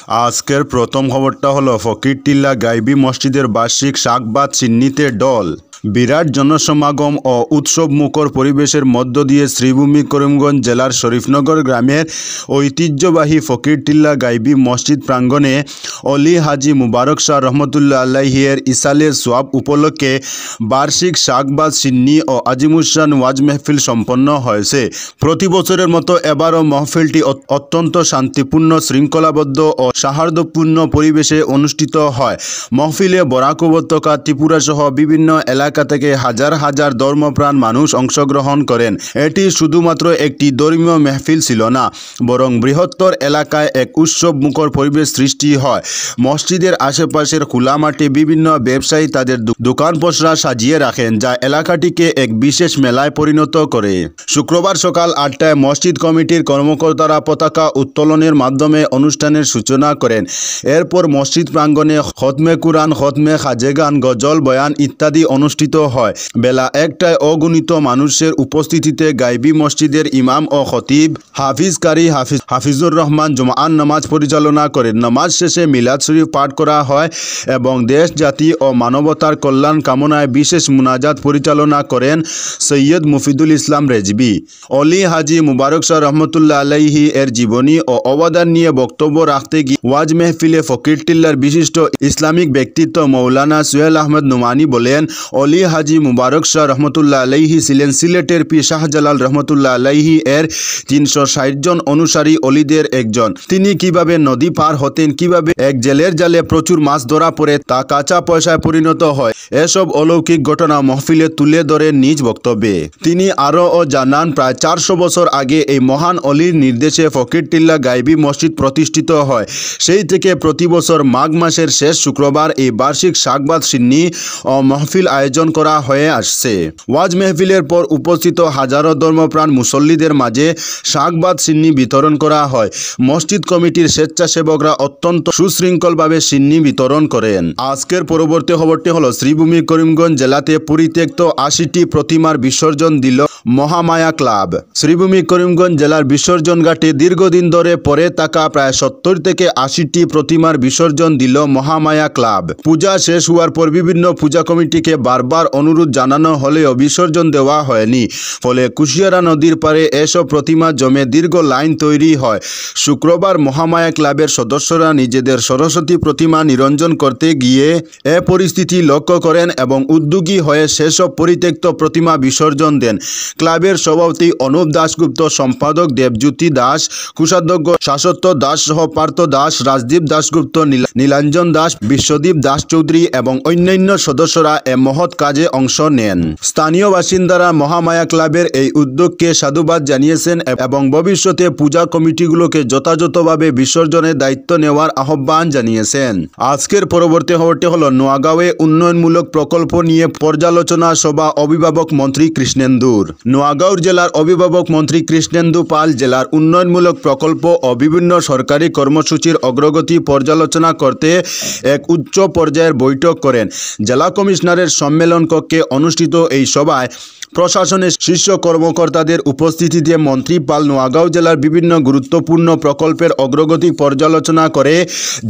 আজকের প্রথম খবরটা হলো ফকিরটিল্লা গাইবি মসজিদের বার্ষিক শাকবাদ চিহ্নিতে ডল। বিরাট জনসমাগম ও উৎসব মুখর পরিবেশের মধ্য দিয়ে শ্রীভূমি করিমগঞ্জ জেলার শরীফনগর গ্রামের ঐতিহ্যবাহী ফকিরটিল্লা গাইবি মসজিদ প্রাঙ্গণে অলি হাজি মুবারক শাহ রহমতুল্লাহ আলাইহির ইসালের সোয়াব উপলক্ষে বার্ষিক শাকবাদ সিন্নি ও আজিমুসান ওয়াজ মেহফিল সম্পন্ন হয়েছে। প্রতি বছরের মতো এবারও মহফিলটি অত্যন্ত শান্তিপূর্ণ, শৃঙ্খলাবদ্ধ ও সৌহার্দ্যপূর্ণ পরিবেশে অনুষ্ঠিত হয়। মহফিলে বরাক উপত্যকা, ত্রিপুরা সহ বিভিন্ন এলাকা থেকে হাজার হাজার ধর্মপ্রাণ মানুষ অংশগ্রহণ করেন। এটি শুধুমাত্র একটি ধর্মীয় মেহফিল ছিল না, বরং বৃহত্তর এলাকায় এক উৎসব মুখর পরিবেশ সৃষ্টি হয়। মসজিদের আশেপাশের খোলা মাঠে বিভিন্ন ব্যবসায়ী তাদের দোকান পসরা সাজিয়ে রাখেন, যা এলাকাটিকে এক বিশেষ মেলায় পরিণত করে। শুক্রবার সকাল 8টায় মসজিদ কমিটির কর্মকর্তারা পতাকা উত্তোলনের মাধ্যমে অনুষ্ঠানের সূচনা করেন। এরপর মসজিদ প্রাঙ্গণে খতমে কুরআন, খতমে খাজেগান, গজল, বয়ান ইত্যাদি অনুষ্ঠিত হয়। বেলা 1টায় অগণিত মানুষের উপস্থিতিতে গাইবি মসজিদের ইমাম ও খতিব হাফিজ কারি হাফিজুর রহমান জুমআর নামাজ পরিচালনা করেন। নামাজ শেষে মিলাদ শরীফ পাঠ করা হয় এবং দেশ, জাতি ও মানবতার কল্যাণ কামনায় বিশেষ মুনাজাত পরিচালনা করেন সৈয়দ মুফিদুল ইসলাম রেজবি। অলি হাজি মুবারক শাহ রহমতুল্লাহ আলাইহি এর জীবনী ও অবদান নিয়ে বক্তব্য রাখতে গিয়ে ওয়াজ মেহফিলে ফকিরটিল্লার বিশিষ্ট ইসলামিক ব্যক্তিত্ব মৌলানা সোহেল আহমদ নোমানী বলেন, অলি হাজি মুবারক শাহ রহমতুল্লাহ আলাইহি ছিলেন সিলেটের পীর শাহজালাল রহমতুল্লাহ আলাইহি এর 360 জন অনুসারী অলিদের একজন। তিনি কিভাবে নদী পার হতেন, কিভাবে এক জেলের জালে প্রচুর মাছ ধরা পড়ে তা কাঁচা পয়সায় পরিণত হয়, এসব অলৌকিক ঘটনা মহফিলে তুলে ধরেন নিজ বক্তব্যে। তিনি আরও জানান, প্রায় 400 বছর আগে এই মহান অলির নির্দেশে ফকিরটিল্লা গাইবি মসজিদ প্রতিষ্ঠিত হয়। সেই থেকে প্রতি বছর মাঘ মাসের শেষ শুক্রবার এই বার্ষিক শাকবাদ সিন্নি ও মহফিল আয়োজন করা হয়ে আসছে। ওয়াজ মেহফিলের পর উপস্থিত হাজারো ধর্মপ্রাণ মুসল্লিদের মাঝে শাকবাদ সিন্নি বিতরণ করা হয়। মসজিদ কমিটির স্বেচ্ছাসেবকরা অত্যন্ত সুশৃঙ্খলভাবে সিন্নি বিতরণ করেন। আজকের পরবর্তী খবরটি হলো শ্রীভূমি করিমগঞ্জ জেলাতে পরিত্যক্ত 80টি প্রতিমার বিসর্জন দিল মহামায়া ক্লাব। শ্রীভূমি করিমগঞ্জ জেলার বিসর্জন ঘাটে দীর্ঘদিন ধরে পড়ে থাকা প্রায় 70 থেকে 80টি প্রতিমার বিসর্জন দিল মহামায়া ক্লাব। পূজা শেষ হওয়ার পর বিভিন্ন পূজা কমিটিকে বারবার অনুরোধ জানানো হলেও বিসর্জন দেওয়া হয়নি। ফলে কুশিয়ারা নদীর পারে এসব প্রতিমা জমে দীর্ঘ লাইন তৈরি হয়। শুক্রবার মহামায়া ক্লাবের সদস্যরা নিজেদের সরস্বতী প্রতিমা নিরঞ্জন করতে গিয়ে এ পরিস্থিতি লক্ষ্য করেন এবং উদ্যোগী হয়ে সেসব পরিত্যক্ত প্রতিমা বিসর্জন দেন। ক্লাবের সভাপতি অনুপ দাশগুপ্ত, সম্পাদক দেবজ্যোতি দাস, কোষাধ্যক্ষ শাশ্বত দাস সহ পার্থ দাস, রাজদীপ দাশগুপ্ত, নীলাঞ্জন দাস, বিশ্বদীপ দাস চৌধুরী এবং অন্যান্য সদস্যরা এ মহৎ কাজে অংশ নেন। স্থানীয় বাসিন্দারা মহামায়া ক্লাবের এই উদ্যোগকে সাধুবাদ জানিয়েছেন এবং ভবিষ্যতে পূজা কমিটিগুলোকে যথাযথভাবে বিসর্জনের দায়িত্ব নেওয়ার আহ্বান জানিয়েছেন। আজকের পরবর্তী খবরটি হলো নোয়াগাঁওয়ে উন্নয়নমূলক প্রকল্প নিয়ে পর্যালোচনা সভা অভিভাবক মন্ত্রী কৃষ্ণেন্দুর। নোয়াগাঁও জেলার অভিভাবক মন্ত্রী কৃষ্ণেন্দু পাল জেলার উন্নয়নমূলক প্রকল্প ও বিভিন্ন সরকারি কর্মসূচির অগ্রগতি পর্যালোচনা করতে এক উচ্চ পর্যায়ের বৈঠক করেন। জেলা কমিশনারের সম্মেলন কক্ষে অনুষ্ঠিত এই সভায় প্রশাসনের শীর্ষ কর্মকর্তাদের উপস্থিতিতে মন্ত্রী পাল নোয়াগাঁও জেলার বিভিন্ন গুরুত্বপূর্ণ প্রকল্পের অগ্রগতি পর্যালোচনা করে,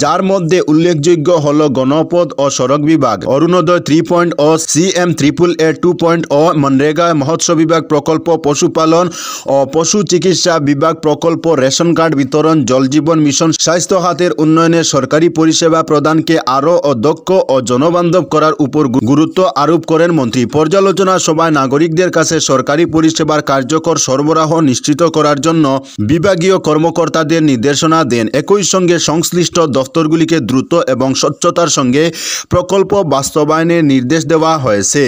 যার মধ্যে উল্লেখযোগ্য হল গণপথ ও সড়ক বিভাগ, অরুণোদয় 3.0, CM AAA 2.0, মনরেগা মহোৎসব বিভাগ প্রকল্প, পশুপালন ও পশু চিকিৎসা বিভাগ প্রকল্প, রেশন কার্ড বিতরণ, জল জীবন মিশন, স্বাস্থ্য খাতের উন্নয়নে সরকারি পরিষেবা প্রদানকে আরও দক্ষ ও জনবান্ধব করার উপর গুরুত্ব আরোপ করেন মন্ত্রী। পর্যালোচনা সভায় নাগরিকদের কাছে সরকারি পরিষেবার কার্যকর সরবরাহ নিশ্চিত করার জন্য বিভাগীয় কর্মকর্তাদের নির্দেশনা দেন। একই সঙ্গে সংশ্লিষ্ট দফতরগুলিকে দ্রুত এবং স্বচ্ছতার সঙ্গে প্রকল্প বাস্তবায়নের নির্দেশ দেওয়া হয়েছে।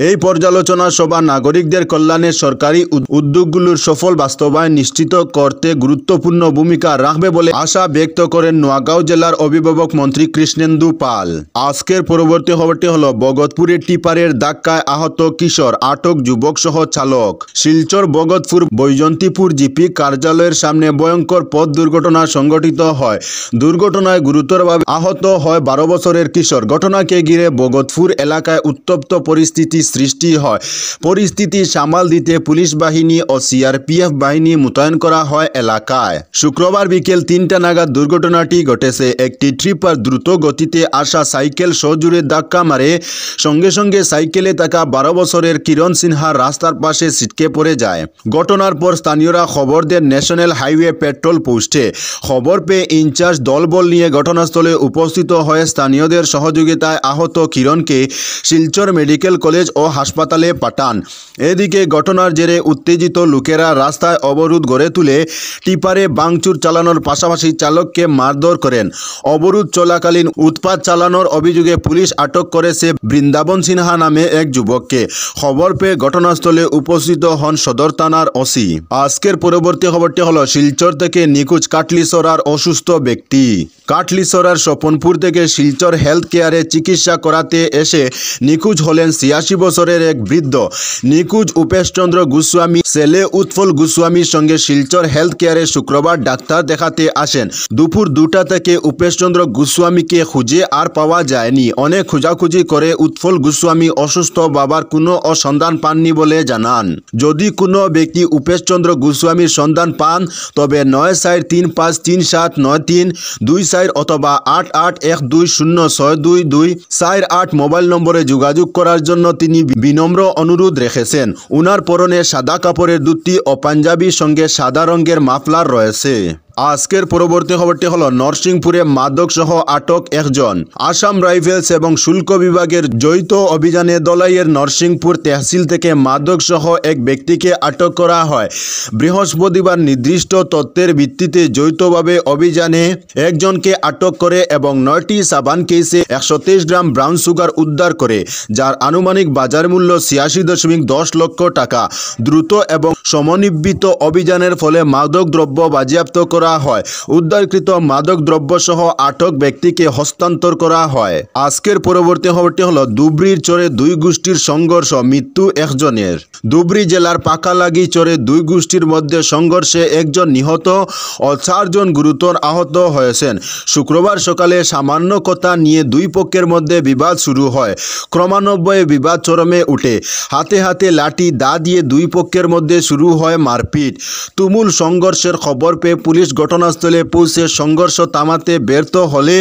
এই পর্যালোচনা সভা নাগরিকদের কল্যাণে সরকারি উদ্যোগগুলোর সফল বাস্তবায়ন নিশ্চিত করতে গুরুত্বপূর্ণ ভূমিকা রাখবে বলে আশা ব্যক্ত করেন নোয়াগাঁও জেলার অভিভাবক মন্ত্রী কৃষ্ণেন্দু পাল। আজকের পরবর্তী খবরটি হলো ভগতপুরের টিপারের ধাক্কায় আহত কিশোর, আটক যুবক সহ চালক। শিলচর বগতপুর বৈজন্তীপুর জিপি কার্যালয়ের সামনে ভয়ঙ্কর পথ দুর্ঘটনা সংঘটিত হয়। দুর্ঘটনায় গুরুতরভাবে আহত হয় 12 বছরের কিশোর। ঘটনাকে ঘিরে বগতপুর এলাকায় উত্তপ্ত পরিস্থিতি সৃষ্টি হয়। পরিস্থিতি সামাল দিতে পুলিশ বাহিনী ও সিআরপিএফ বাহিনী মোতায়েন করা হয় এলাকায়। শুক্রবার বিকেল 3টা নাগাদ দুর্ঘটনাটি ঘটেছে। একটি ট্রিপার দ্রুত গতিতে আসা সাইকেল সজোরে ধাক্কা মারে। সঙ্গে সঙ্গে সাইকেলে থাকা 12 বছরের কিরণ সিনহা রাস্তার পাশে ছিটকে পড়ে যায়। ঘটনার পর স্থানীয়রা খবর দেন ন্যাশনাল হাইওয়ে পেট্রোল পোস্টে। খবর পেয়ে ইনচার্জ দলবল নিয়ে ঘটনাস্থলে উপস্থিত হয়ে স্থানীয়দের সহযোগিতায় আহত কিরণকে শিলচর মেডিকেল কলেজ ও হাসপাতালে পাঠান। এদিকে ঘটনার জেরে উত্তেজিত লোকেরা রাস্তায় অবরোধ গড়ে তুলে টিপারে ভাঙচুর চালানোর পাশাপাশি চালককে মারধর করেন। অবরোধ চলাকালীন উৎপাত চালানোর অভিযোগে পুলিশ আটক করেছে বৃন্দাবন সিনহা নামে এক যুবককে। খবর পেয়ে ঘটনাস্থলে উপস্থিত হন সদর থানার ওসি। আজকের পরবর্তী খবরটি হলো শিলচর থেকে নিখোঁজ কাটলিছড়ার অসুস্থ ব্যক্তি। কাটলিছড়ার স্বপনপুর থেকে শিলচর হেলথ কেয়ারে চিকিৎসা করাতে এসে নিখোঁজ হলেন 86 বছরের এক বৃদ্ধ। নিখোঁজ উপেশচন্দ্র গোস্বামী ছেলে উৎফল গোস্বামীর সঙ্গে শিলচর হেলথ কেয়ারে শুক্রবার ডাক্তার দেখাতে আসেন। দুপুর 2টা থেকে উপেশচন্দ্র গোস্বামীকে খুঁজে আর পাওয়া যায়নি। অনেক খোঁজাখুঁজি করে উৎফল গোস্বামী অসুস্থ বাবার কোনো সন্ধান পাননি বলে জানান। যদি কোনো ব্যক্তি উপেশচন্দ্র গোস্বামীর সন্ধান পান তবে 9435379324 অথবা 8812062248 মোবাইল নম্বরে যোগাযোগ করার জন্য তিনি বিনম্র অনুরোধ রেখেছেন। উনার পরনে সাদা কাপড়ের ধুতি ও পাঞ্জাবির সঙ্গে সাদা রঙের মাফলার রয়েছে। আজকের পরবর্তী খবরটি হলো নরসিংপুরে মাদক সহ আটক একজন। আসাম রাইফেলস এবং শুল্ক বিভাগের যৌথ অভিযানে দলাইয়ের নরসিংপুর তহসিল থেকে মাদক সহ এক ব্যক্তিকে আটক করা হয়। বৃহস্পতিবার নির্দিষ্ট তথ্যের ভিত্তিতে যৌথভাবে অভিযানে একজনকে আটক করে এবং 9টি সাবান কেসে 123 গ্রাম ব্রাউন সুগার উদ্ধার করে, যার আনুমানিক বাজার মূল্য 86.10 লক্ষ টাকা। দ্রুত এবং সমন্বিত অভিযানের ফলে মাদক দ্রব্য বাজেয়াপ্ত করা হয়। উদ্ধারকৃত মাদক দ্রব্য সহ আটক ব্যক্তিকে হস্তান্তর করা হয়। আজকের পরবর্তী খবরটি হলো ধুবড়ীর চরে দুই গোষ্ঠীর সংঘর্ষ, মৃত্যু একজনের। ধুবড়ী জেলার পাকালাগি চরে দুই গোষ্ঠীর মধ্যে সংঘর্ষে একজন নিহত ও 4 জন গুরুতর আহত হয়েছেন। শুক্রবার সকালে সামান্য কথা নিয়ে দুই পক্ষের মধ্যে বিবাদ শুরু হয়। ক্রমান্বয়ে বিবাদ চরমে উঠে। হাতে হাতে লাঠি দা দিয়ে দুই পক্ষের মধ্যে শুরু হয় মারপিট। তুমুল সংঘর্ষের খবর পেয়ে পুলিশ ঘটনাস্থলে পৌঁছে সংঘর্ষ থামাতে ব্যর্থ হলে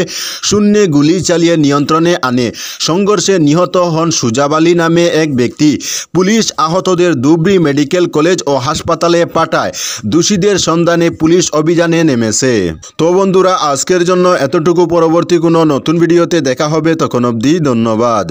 শূন্যে গুলি চালিয়ে নিয়ন্ত্রণে আনে। সংঘর্ষে নিহত হন সুজাব আলী নামে এক ব্যক্তি। পুলিশ আহতদের ধুবড়ী মেডিকেল কলেজ ও হাসপাতালে পাঠায়। দোষীদের সন্ধানে পুলিশ অভিযানে নেমেছে। তো বন্ধুরা, আজকের জন্য এতটুকু। পরবর্তী কোনো নতুন ভিডিওতে দেখা হবে। তখন অবধি ধন্যবাদ।